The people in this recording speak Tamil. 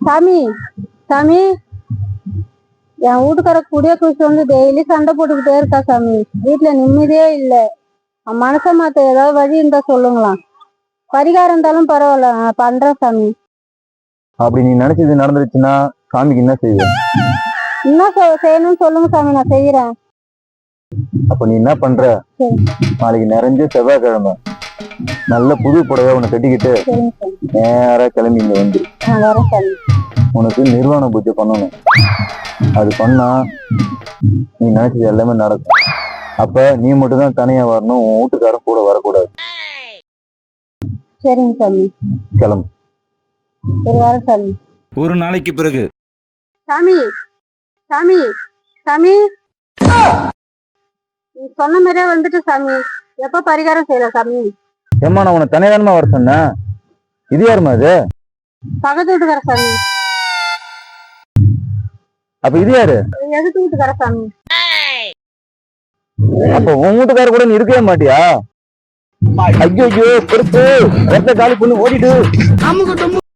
சாமி சாமி, என் வீட்டுக்கார குடிய குடிச்சு வந்து டெய்லி சண்டை போட்டுக்கிட்டே இருக்கா சாமி. வீட்டுல நிம்மதியே இல்லை. மனச மாத்த ஏதாவது வழி இருந்தா சொல்லுங்களாம். பரிகாரம் இருந்தாலும் பரவாயில்ல, நான் பண்றேன் சாமி. அப்படி நீ நினைச்சது நடந்துருச்சுன்னா சாமிக்கு என்ன செய்வேன்? என்ன செய்யணும்னு சொல்லுங்க சாமி, நான் செய்யறேன். அப்ப நீ என்ன பண்ற, சரி நாளைக்கு நிறைஞ்ச செவ்வாய்க்கிழமை நல்ல புது புடவை உன்னை கட்டிக்கிட்டு சரிங்க சாமி, நேரா கிளம்பி இங்க வந்து நான் வரேன் சாமி. உனக்கு நிர்வாண பூஜை பண்ணணும். அது பண்ணா நீ நினைச்சது எல்லாமே நடக்கும். அப்ப நீ மட்டும் தான் தனியா வரணும், உன் வீட்டுக்காரன் கூட வரக்கூடாது. சரிங்க சாமி, கிளம்பு. சரி வரேன் சாமி. ஒரு நாளைக்கு பிறகு சாமி சாமி சாமி, நீ சொன்ன மாதிரியே வந்துட்டு சாமி. எப்ப பரிகாரம் செய்யலாம் சாமி? ஏம்மா நான் உன்னை தனியாதானமா வர சொன்னேன். இது யாருமா அது? பக்கத்து வீட்டுக்கார சாமி. அப்ப இது யாரு? எதிர்த்து வீட்டுக்கார சாமி. அப்ப உன் வீட்டுக்கார கூட நீ இருக்கவே மாட்டியா? ஐயோ பெருப்பு ரத்த காலி பண்ணி ஓடிட்டு